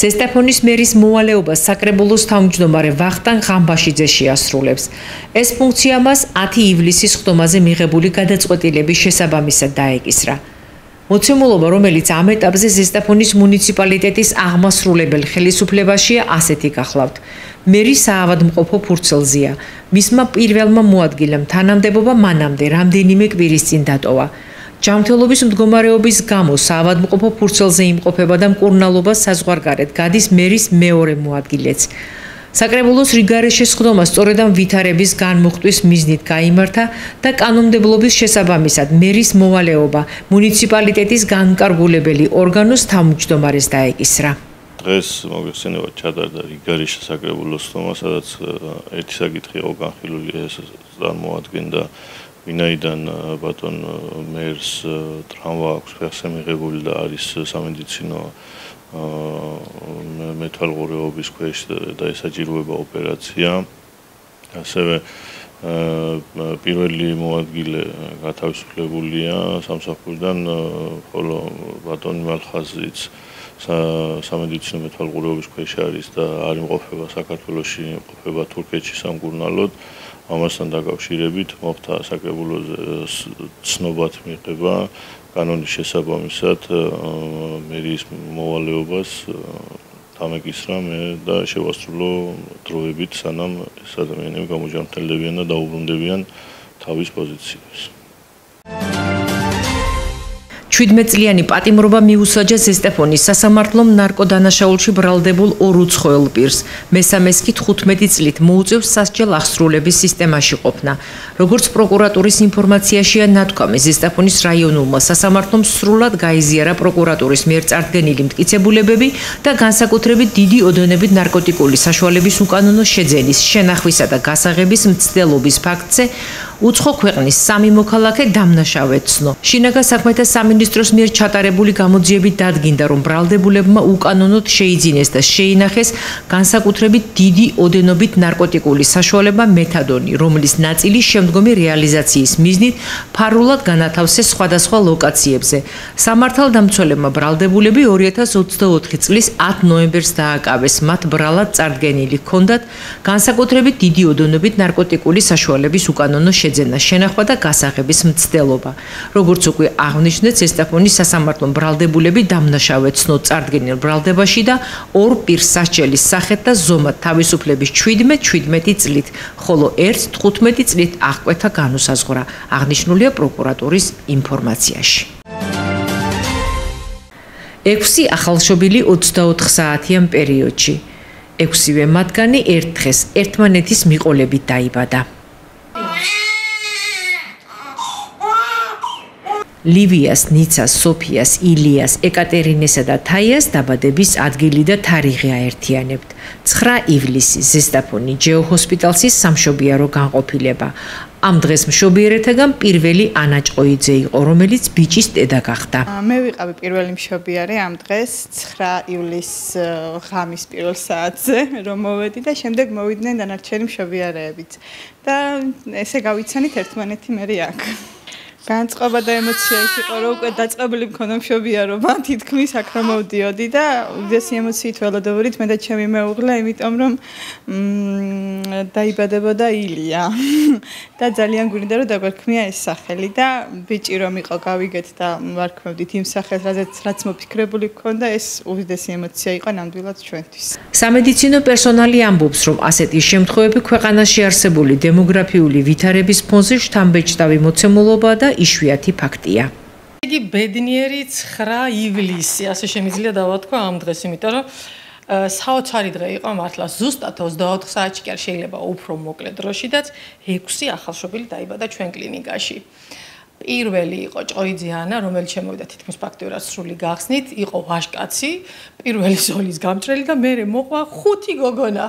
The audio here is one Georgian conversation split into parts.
ზესტაფონის მერის მოვალეობას საკრებულოს თავმჯდომარე ვახტანგ ღამბაშიძე შეასრულებს. ეს ფუნქცია მას 10 ივლისის ხდომაზე მიღებული გადაწყვეტილების შესაბამისად დაეკისრა. მოცემულობა, რომელიც ამ ეტაპზე ზესტაფონის მუნიციპალიტეტის აღმასრულებელ ხელისუფლებაშია, ასეთი გახლავთ. მერის საავადმყოფო ფურცელზეა. მისმა პირველმა მოადგილემ თანამდებობა მანამდე რამდენიმე კვირის წინ დატოვა. ჯანმრთელობის მდგომარეობის გამო საავადმყოფო ფურცელზე იმყოფება და მკურნალობა საზღვარგარეთ გადის მერის მეორე მოადგილეც. საკრებულოს რიგარეშე სხდომა სწორედ ამ ვითარების განმუხტვის მიზნით გაიმართა და კანონმდებლობის შესაბამისად მერის მოვალეობა მუნიციპალიტეტის განკარგულებელი ორგანოს თავმჯდომარეს დაეკისრა. დღეს მოგეხსენება ჩატარდა რიგარეშე საკრებულოს სხდომა, სადაც ერთი საკითხი იყო განხილული, ეს წარმოადგენდა ვინაიდან ბატონ მერს ტრავმა აქვს ფეხზე მიღებული და არის სამედიცინო მეთვალყურეობის ქვეშ და ესაჭიროება ოპერაცია. ასევე პირველი მოადგილე გათავისუფლებულია სამსახურიდან, ხოლო ბატონი მალხაზიც სამედიცინო მეთვალყურეობის ქვეშ არის და არ იმყოფება საქართველოში, იმყოფება თურქეთში სამკურნალოდ. ამასთან დაკავშირებით მოხდა საკრებულოზე ცნობად მიღება კანონის შესაბამისად მერის მოვალეობას დამეკისრა მე და შევასრულო დროებით, სანამ ეს ადამიანები გამოჯანმრთელდებიან და დაუბრუნდებიან თავის პოზიციებს. 17-წლიანი პატიმრობა მიუსაჯა ზესტაფონის სასამართლომ ნარკოდანაშაულში ბრალდებულ ორ უცხოელ პირს. მესამეს კი 15 წლით მოუწევს სასჯელ აღსრულების სისტემაში ყოფნა. როგორც პროკურატურის ინფორმაციაშია ნათქვამი, ზესტაფონის რაიონულმა სასამართლომ სრულად გაიზიარა პროკურატურის მიერ წარდგენილი მტკიცებულებები და განსაკუთრებით დიდი ოდენობით ნარკოტიკული საშუალების უკანონო შეძენის, შენახვისა და გასაღების მცდელობის ფაქტზე უცხო ქვეყნის 3 მოქალაქე დამნაშავედ ცნო. შინაგან საქმეთა სამინისტროს მიერ ჩატარებული გამოძიებით დადგინდა, რომ ბრალდებულებმა უკანონოდ შეიძინეს და შეინახეს განსაკუთრებით დიდი ოდენობით ნარკოტიკული საშუალება მეთადონი, რომლის ნაწილი შემდგომი რეალიზაციის მიზნით ფარულად განათავსეს სხვადასხვა ლოკაციებზე. სამართალდამცველებმა ბრალდებულები 2024 წლის 10 ნოემბერს დააკავეს. მათ ბრალად წარდგენილი ჰქონდათ განსაკუთრებით დიდი ოდენობით ნარკოტიკული საშუალების უკანონო შეძენა, შენახვა და გასაღების მცდელობა. როგორც უკვე აღნიშნეთ, ზესტაფონის სასამართლომ ბრალდებულები დამნაშავედ ცნო წარდგენილ ბრალდებაში და ორ პირს სასჯელის სახით და ზომად თავისუფლების 17 წლით, ხოლო ერთ 15 წლით აღკვეთა განუსაზღვრა. აღნიშნულია პროკურატურის ინფორმაციაში. 6 ახალშობილი 24 საათიან პერიოდში. 6-ვე მათგანი ერთ დღეს ერთმანეთის მიყოლებით დაიბადა. ლივიას, ნიცას, სოფიას, ილიას, ეკატერინესა და თაიას დაბადების ადგილი და თარიღი აერთიანებთ. 9 ივლისი ზესტაფონი ჯეოჰოსპიტალსის სამშობიარო განყოფილება. ამ დღეს მშობიერეთაგან პირველი ანა ჭყოიძე იყო, რომელიც ბიჭის დედა გახდა. მე ვიყავი პირველი მშობიარე ამ დღეს 9 ივლისს ღამის პირველ საათზე, რომ მოვედი და შემდეგ მოვიდნენ დანარჩენი მშობიარეებიც. და ესე გავიცანით ერთმანეთი მერი აქ. განწყობა და ემოცია ის იყო, რომ უკვე დაწყებული მქონდა მშობიარობა, თითქმის აქ რომ მოვდიოდი და უდიდესი ემოციით ველოდებოდით მე და ჩემი მეუღლე, იმიტომ რომ დაიბადებოდა ილია. და ძალიან გვინდა რომ დაგვექმნია ეს სახელი და ბიჭი რომ იყო გავიგეთ და ვარქმევდით იმ სახელს, რაც მოფიქრებული გქონდა, ეს უდიდესი ემოცია იყო ნამდვილად ჩვენთვის. სამედიცინო პერსონალი ამბობს, რომ ასეთი შემთხვევები ქვეყანაში არსებული დემოგრაფიული ვითარების ფონზე შთამბეჭდავი მოცემულობა და იშვიათი ფაქტია. იგი ბედნიერი 9 ივლისი, ასე შემიძლია დავათქვა ამ დღეს, იმიტომ რომ საოცარი დღე იყო მართლა, ზუსტად 24 საათში კი არ შეიძლება უფრო მოკლე დროშიდაც 6 ახალშობილი დაიბადა ჩვენ კლინიკაში. პირველი იყო ჭყოიძე ანა, რომელიც შემოვიდა თითქმის ფაქტიურად სრული გახსნით, იყო ვაჟკაცი, პირველი ზოლის გამჭრელი და მერე მოყვა 5 გოგონა.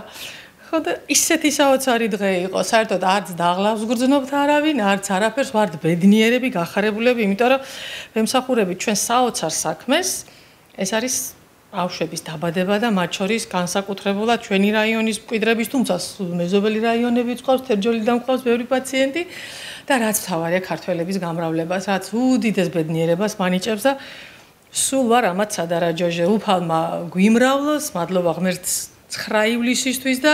ხოდა ისეთი საოცარი დღე იყო, საერთოდ არც დაღლავს გრძნობთ არავინ, არც არაფერს, ვართ ბედნიერები, გახარებულები, იმიტომ რომ ვემსახურებით ჩვენ საოცარ საქმეს, ეს არის ბავშვების დაბადება და მათ შორის განსაკუთრებულად ჩვენი რაიონის მკვიდრების, თუმცა მეზობელი რაიონებიც ყავს, თერჯოლიდან ყავს ბევრი პაციენტი და რაც თავარია ქართველების გამრავლებას, რაც უდიდეს ბედნიერებას მანიჭებს და სულ ვარ ამათ სადარაჯოჟე უფალმა გვიმრავლოს, მადლობა ღმერთს 9 ივლისისთვის და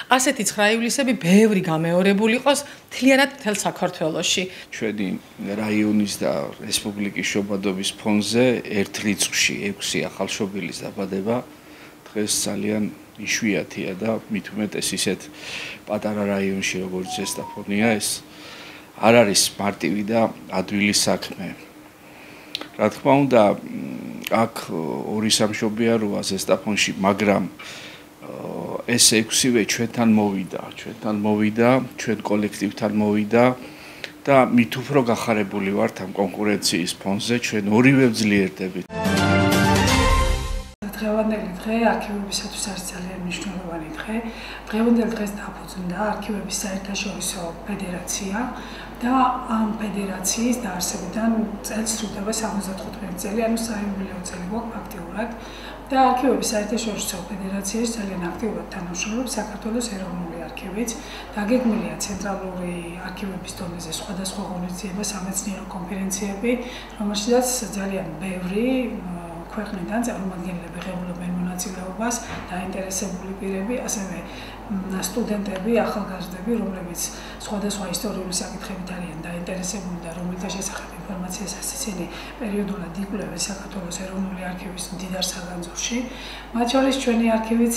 ასეთი 9 ივლისები ბევრი გამეორებული იყოს მთლიანად მთელ საქართველოში. ჩვენი რაიონის და რესპუბლიკის შობადობის ფონზე ერთ რიცხვში 6 ახალშობილის დაბადება დღეს ძალიან იშვიათია და მით უმეტეს ისეთ პატარა რაიონში როგორც ზესტაფონია ეს არ არის მარტივი და ადვილი საქმე. რა თქმა უნდა აქ ორი სამშობია როა ზესტაფონში, მაგრამ ეს 6-ვე ჩვენთან მოვიდა, ჩვენ კოლექტივთან მოვიდა და მით უფრო გახარებული ვართ ამ კონკურენციის ფონზე, ჩვენ ორივე ვძლიერდებით. დღევანდელი დღე არქივებისათვის არის ძალიან მნიშვნელოვანი დღე. დღევანდელ დღეს დაფუძნდა არქივების საერთაშორისო ფედერაცია და ამ ფედერაციის დაარსებიდან წელს სრულდება 75 წელი, ანუ საიუბილეო წელი გვაქვს ფაქტიურად. და არქივების საერთაშორისო ფედერაციის ძალიან აქტიურად თანამშრომლობს საქართველოს ეროვნული არქივიც. დაგეგმილია ცენტრალური არქივების დონეზე სხვადასხვა ღონისძიება, სამეცნიერო კონფერენციები, რომელშიც ძალიან ბევრი ქვეყნიდან წარმომადგენლები ღებულობენ მონაწილეობას, დაინტერესებული პირები, ასევე სტუდენტები, ახალგაზრდები, რომლებიც სხვადასხვა ისტორიული საკითხებით არიან დაინტერესებული და რომელთა შესახებ ინფორმაციასაც ისინი პერიოდულად იკვლევენ საქართველოს ეროვნული არქივის მდიდარ საგანძურში. მათ შორის ჩვენი არქივიც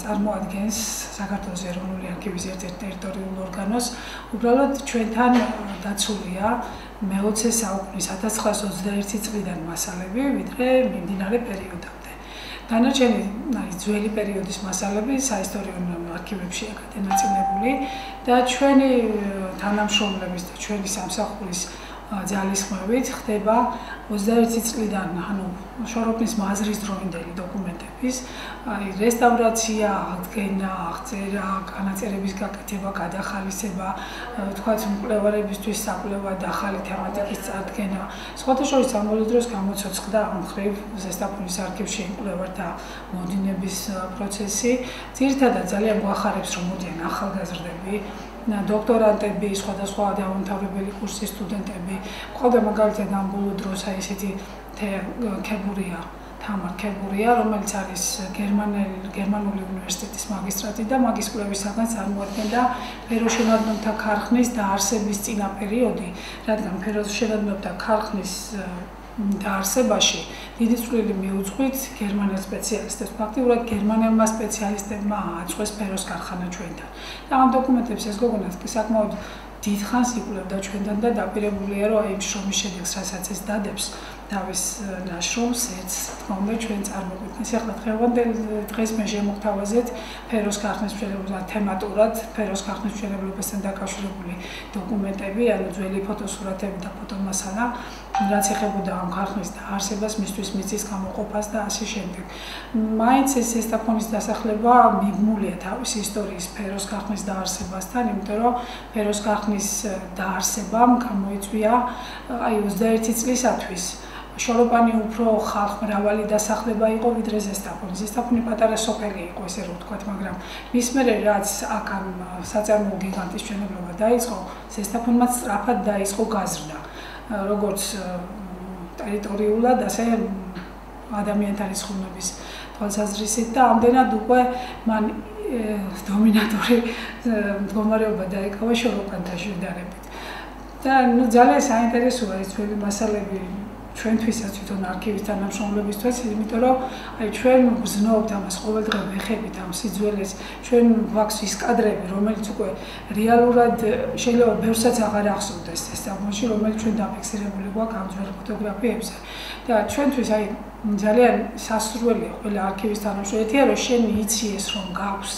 წარმოადგენს საქართველოს ეროვნული არქივის ერთ-ერთ ტერიტორიულ ორგანოს. უბრალოდ ჩვენთან დაცულია მე-20 საუკუნის 1921 წლიდან მასალები, ვიდრე მიმდინარე პერიოდამდე. დანარჩენი ძველი პერიოდის მასალები საისტორიო არქივებშია გადანაწილებული და ჩვენი თანამშრომლების და ჩვენი სამსახურის ძალისხმევით ხდება 21 წლიდან, ანუ შოროპნის მაზრის დროინდელი დოკუმენტების რესტავრაცია, აღდგენა, აღწერა, განაწერების გაკეთება, გადახალისება, თქვათ მკვლევარებისთვის საკვლევად ახალი თემატიკის წარდგენა. სხვათა შორის ამავე დროს გამოცოცხლდა ამ მხრივ ზესტაფონის არქივში მკვლევართა მოდინების პროცესი. ძირითადად ძალიან გვახარებს, რომ მოდიან ახალგაზრდები, დოქტორანტები, სხვადასხვა დაუმთავრებელი კურსის სტუდენტები. ყავდა მაგალითად ამ ბოლო დროს ესეთი ქებურია, თამარ ქებურია, რომელიც არის გერმანული უნივერსიტეტის მაგისტრატი და მაგის კვლევისაგან წარმოადგენდა ფეროშენადნობთა ქარხნის დაარსების წინა პერიოდი, რადგან ფეროშენადნობთა ქარხნის დაარსებაში დიდი წვლილი მიუძღვით გერმანელ სპეციალისტებს. ფაქტიურად გერმანელმა სპეციალისტებმა ააწყვეს ფეროს ქარხანა ჩვენთან. და ამ დოკუმენტებს ეს გოგონაც კი საკმაოდ დიდხანს იკვლევდა ჩვენთან და დაპირებულია, რომ აი შრომის შედეგს, რასაც ეს დადებს, თავის ნაშრომს ერთს თქმა უნდა ჩვენ წარმოგვიდგენს. ახლა დღევანდელ დღეს მე შემოგთავაზეთ ფეროს ქარხნის მშენებლობასთან თემატურად, ფეროს ქარხნის მშენებლობასთან დაკავშირებული დოკუმენტები, ანუ ძველი ფოტოსურათები და ფოტომასალა, რაც ეხებოდა ამ ქარხნის დაარსებას, მისთვის მიწის გამოყოფას და ასე შემდეგ. მაინც ეს ზესტაფონის დასახლება მიბმულია თავისი ისტორიის ფეროს ქარხნის დაარსებასთან, იმიტომ რომ ფეროს ქარხნის დაარსებამ გამოიწვია აი 21 წლისათვის შოროპანი უფრო ხალხმრავალი დასახლება იყო ვიდრე ზესტაფონი. ზესტაფონი პატარა სოფელი იყო, ესე რომ ვთქვათ, მაგრამ მის მერე რაც აქ ამ საწარმოო გიგანტის მშენებლობა დაიწყო, ზესტაფონმა სწრაფად დაიწყო გაზრდა, როგორც ტერიტორიულად, ასე ადამიანთა რიცხოვნობის თვალსაზრისით და ამდენად უკვე მან დომინატორი მდგომარეობა დაიკავა შოროპანთან შედარებით. და ძალიან საინტერესოა ეს ძველი მასალები ჩვენთვისაც თვითონ არქივის თანამშრომლებისთვის, იმიტომ რომ აი ჩვენ ვგრძნობთ ამას ყოველდღე ვეხებით ამ სიძველეს, ჩვენ გვაქვს ის კადრები, რომელიც უკვე რეალურად შეიძლება ბევრსაც აღარ ახსოვდეს ეს ამაში, რომელიც ჩვენ დაფიქსირებული გვაქვს ამ ძველ ფოტოგრაფიებზე. და ჩვენთვის აი ძალიან სასურველია ყველა არქივის თანამშრომელია, რომ შენ იცი რომ გაქვს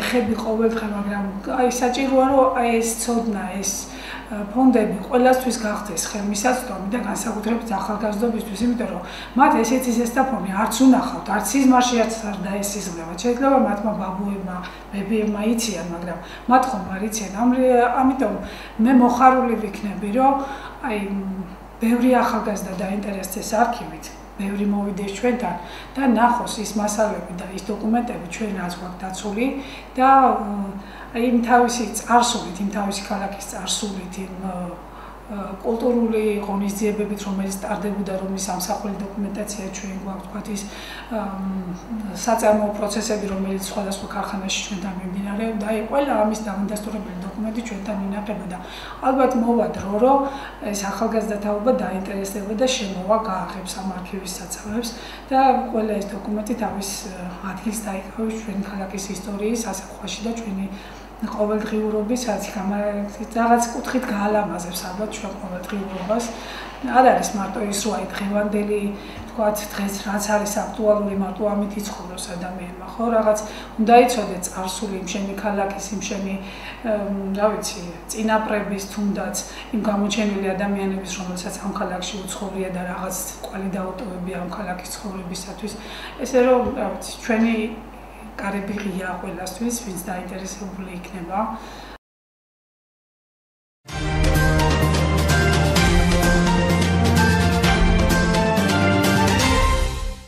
ეხები ყოველდღე, მაგრამ აი საჭიროა რომ აი ეს ცოდნა, ეს ფონდები ყველასთვის გახდეს ხელმისაწვდომი და განსაკუთრებით ახალგაზრდობისთვის, იმიტომ რომ მათ ესეთი ზესტაფონი არც უნახავთ, არც სიზმარში არც არ დაესიზღვრება. შეიძლება მათმა ბაბუებმა, ბებიებმა იციან, მაგრამ მათ ხომ არ იციან. ამიტომ მე მოხარული ვიქნები, რომ აი ბევრი ახალგაზრდა დაინტერესდეს არქივით, ბევრი მოვიდეს ჩვენთან და ნახოს ის მასალები და ის დოკუმენტები ჩვენ რაც გვაქვს დაცული და აი იმ თავისი წარსულით, იმ თავისი ქალაქის წარსულით, იმ კულტურული ღონისძიებებით, რომელიც ტარდებოდა, რომლის ამსახველი დოკუმენტაცია ჩვენ გვაქვს, თქვათ ის საწარმოო პროცესები, რომელიც სხვადასხვა ქარხანაში ჩვენთან მიმდინარეობდა, აი ყველა ამის დამადასტურებელი დოკუმენტი ჩვენთან ინახებოდა. ალბათ მოვა დრო, რომ ეს ახალგაზრდა თაობა დაინტერესდება და შემოვა გააღებს ამ არქივის საცავებს და ყველა ეს დოკუმენტი თავის ადგილს დაიკავებს ჩვენი ქალაქის ისტორიის ასახვაში და ჩვენი ყოველდღიურობის რაღაც კუთხით გაალამაზებს ალბათ ჩვენ ყოველდღიურობას. არ არის მარტო ის, რომ აი დღევანდელი თქვათ დღეს რაც არის აქტუალური მარტო ამით იცხოვროს ადამიანმა, ხო? რაღაც უნდა იცოდე წარსული იმ შენი ქალაქის, იმ შენი რა ვიცი, წინაპრების თუნდაც იმ გამოჩენილი ადამიანების, რომელსაც ამ ქალაქში უცხოვრია და რაღაც კვალი დაუტოვებია ამ ქალაქის ცხოვრებისათვის. ესე რომ რა ვიცი, ჩვენი კარები ღია ყველასთვის, ვინც დაინტერესებული იქნება.